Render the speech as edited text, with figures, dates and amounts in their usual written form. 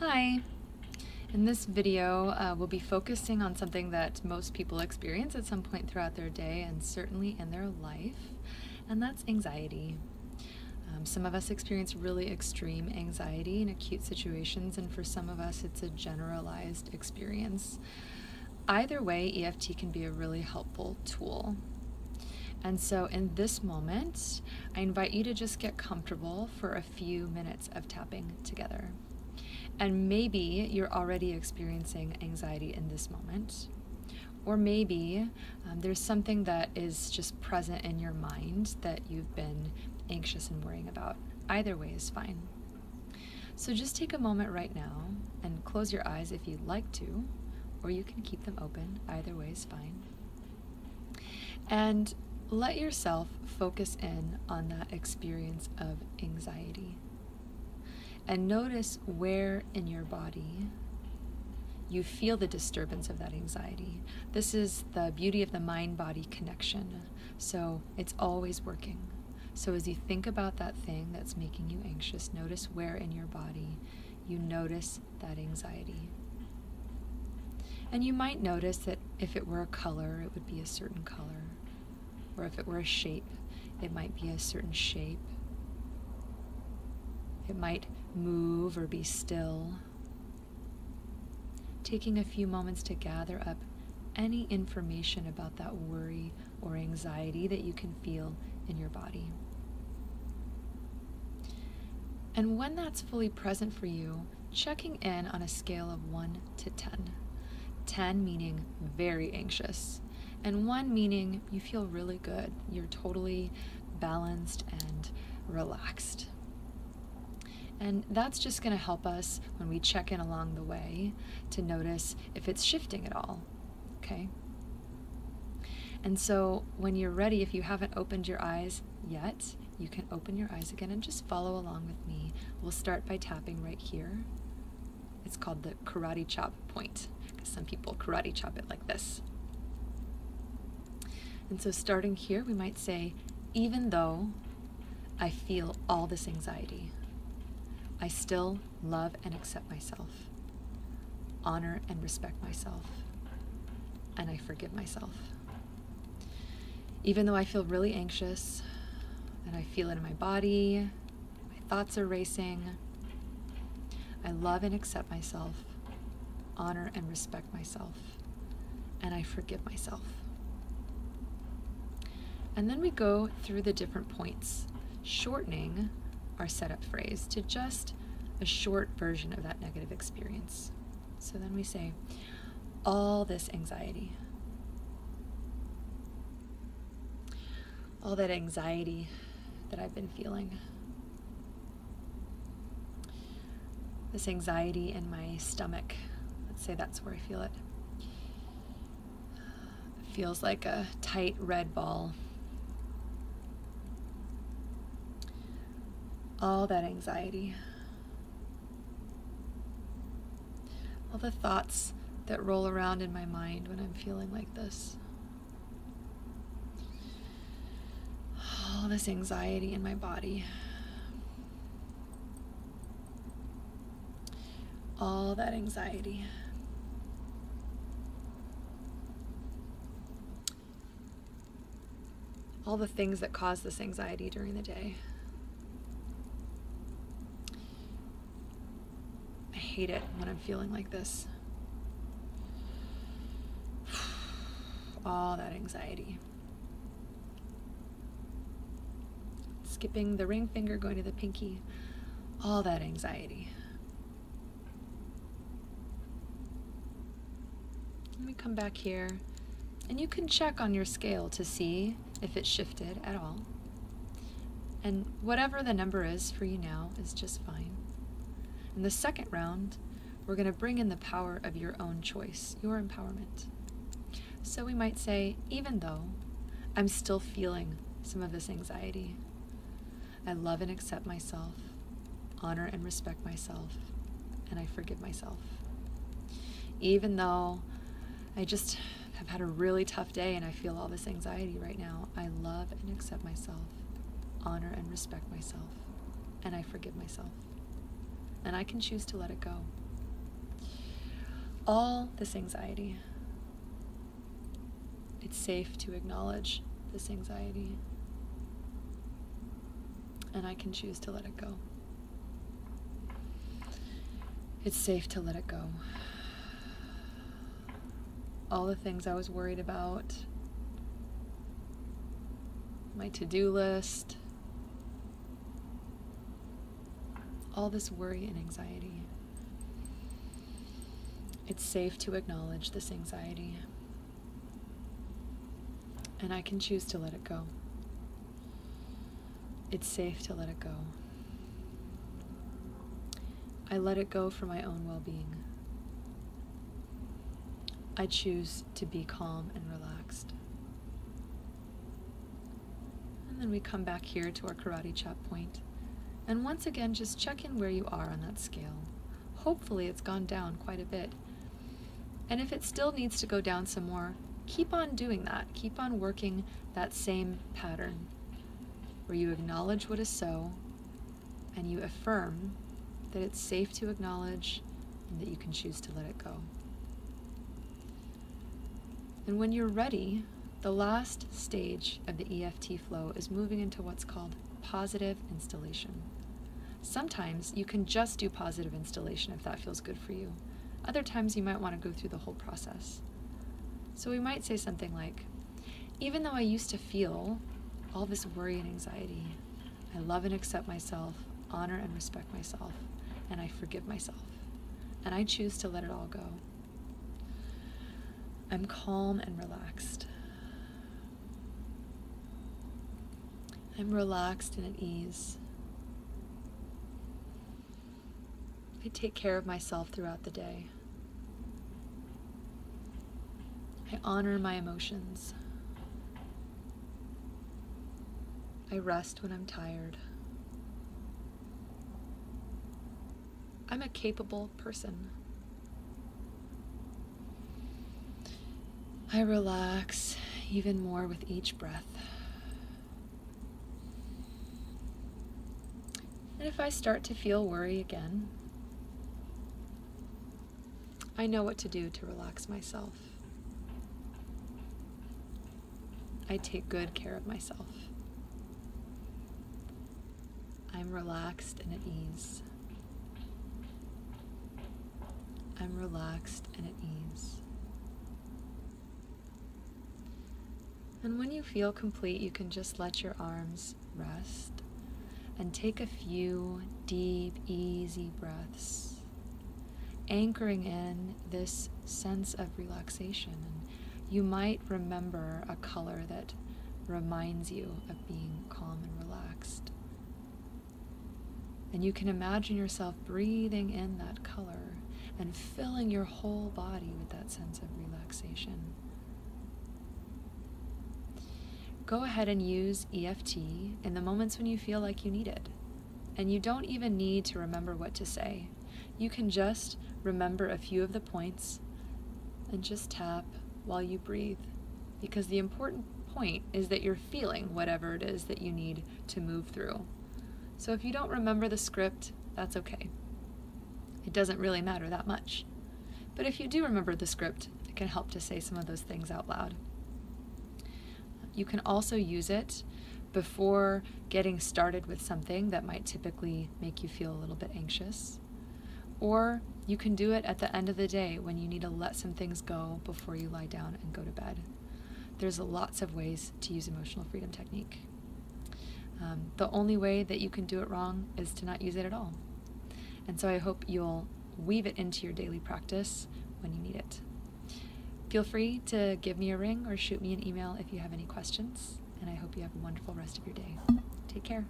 Hi. In this video, we'll be focusing on something that most people experience at some point throughout their day and certainly in their life, and that's anxiety. Some of us experience really extreme anxiety in acute situations, and for some of us, it's a generalized experience. Either way, EFT can be a really helpful tool. And so in this moment, I invite you to just get comfortable for a few minutes of tapping together. And maybe you're already experiencing anxiety in this moment. Or maybe there's something that is just present in your mind that you've been anxious and worrying about. Either way is fine. So just take a moment right now and close your eyes if you'd like to, or you can keep them open. Either way is fine. And let yourself focus in on that experience of anxiety. And notice where in your body you feel the disturbance of that anxiety. This is the beauty of the mind-body connection. So it's always working. So as you think about that thing that's making you anxious, notice where in your body you notice that anxiety. And you might notice that if it were a color, it would be a certain color. Or if it were a shape, it might be a certain shape. It might move or be still. Taking a few moments to gather up any information about that worry or anxiety that you can feel in your body. And when that's fully present for you, checking in on a scale of 1 to 10. 10 meaning very anxious, and 1 meaning you feel really good. You're totally balanced and relaxed. And that's just going to help us when we check in along the way to notice if it's shifting at all, okay? And so when you're ready, if you haven't opened your eyes yet, you can open your eyes again and just follow along with me. We'll start by tapping right here. It's called the karate chop point, because some people karate chop it like this. And so starting here, we might say, even though I feel all this anxiety, I still love and accept myself, honor and respect myself, and I forgive myself. Even though I feel really anxious, and I feel it in my body, my thoughts are racing, I love and accept myself, honor and respect myself, and I forgive myself. And then we go through the different points, shortening our setup phrase to just a short version of that negative experience. So then we say, all this anxiety, all that anxiety that I've been feeling, this anxiety in my stomach, let's say that's where I feel it. It feels like a tight red ball. All that anxiety, all the thoughts that roll around in my mind when I'm feeling like this, all this anxiety in my body, all that anxiety. All the things that cause this anxiety during the day. I hate it when I'm feeling like this. All that anxiety. Skipping the ring finger, going to the pinky. All that anxiety. And we come back here, and you can check on your scale to see if it shifted at all. And whatever the number is for you now is just fine. In the second round, we're going to bring in the power of your own choice, your empowerment. So we might say, even though I'm still feeling some of this anxiety, I love and accept myself, honor and respect myself, and I forgive myself. Even though I just have had a really tough day and I feel all this anxiety right now, I love and accept myself, honor and respect myself, and I forgive myself. And I can choose to let it go. all this anxiety. It's safe to acknowledge this anxiety, and I can choose to let it go. It's safe to let it go. All the things I was worried about, my to-do list, all this worry and anxiety. It's safe to acknowledge this anxiety, and I can choose to let it go. It's safe to let it go. I let it go for my own well-being. I choose to be calm and relaxed. And then we come back here to our karate chop point. And once again, just check in where you are on that scale. Hopefully it's gone down quite a bit. And if it still needs to go down some more, keep on doing that. Keep on working that same pattern where you acknowledge what is so and you affirm that it's safe to acknowledge and that you can choose to let it go. And when you're ready, the last stage of the EFT flow is moving into what's called positive installation. Sometimes you can just do positive installation if that feels good for you. Other times you might want to go through the whole process. So we might say something like, even though I used to feel all this worry and anxiety, I love and accept myself, honor and respect myself, and I forgive myself. And I choose to let it all go. I'm calm and relaxed. I'm relaxed and at ease. I take care of myself throughout the day. I honor my emotions. I rest when I'm tired. I'm a capable person. I relax even more with each breath. And if I start to feel worry again, I know what to do to relax myself. I take good care of myself. I'm relaxed and at ease. I'm relaxed and at ease. And when you feel complete, you can just let your arms rest and take a few deep, easy breaths, anchoring in this sense of relaxation. And you might remember a color that reminds you of being calm and relaxed. And you can imagine yourself breathing in that color and filling your whole body with that sense of relaxation. Go ahead and use EFT in the moments when you feel like you need it. And you don't even need to remember what to say. You can just remember a few of the points and just tap while you breathe. Because the important point is that you're feeling whatever it is that you need to move through. So if you don't remember the script, that's okay. It doesn't really matter that much. But if you do remember the script, it can help to say some of those things out loud. You can also use it before getting started with something that might typically make you feel a little bit anxious. Or you can do it at the end of the day when you need to let some things go before you lie down and go to bed. There's lots of ways to use emotional freedom technique. The only way that you can do it wrong is to not use it at all. And so I hope you'll weave it into your daily practice when you need it. Feel free to give me a ring or shoot me an email if you have any questions, and I hope you have a wonderful rest of your day. Take care.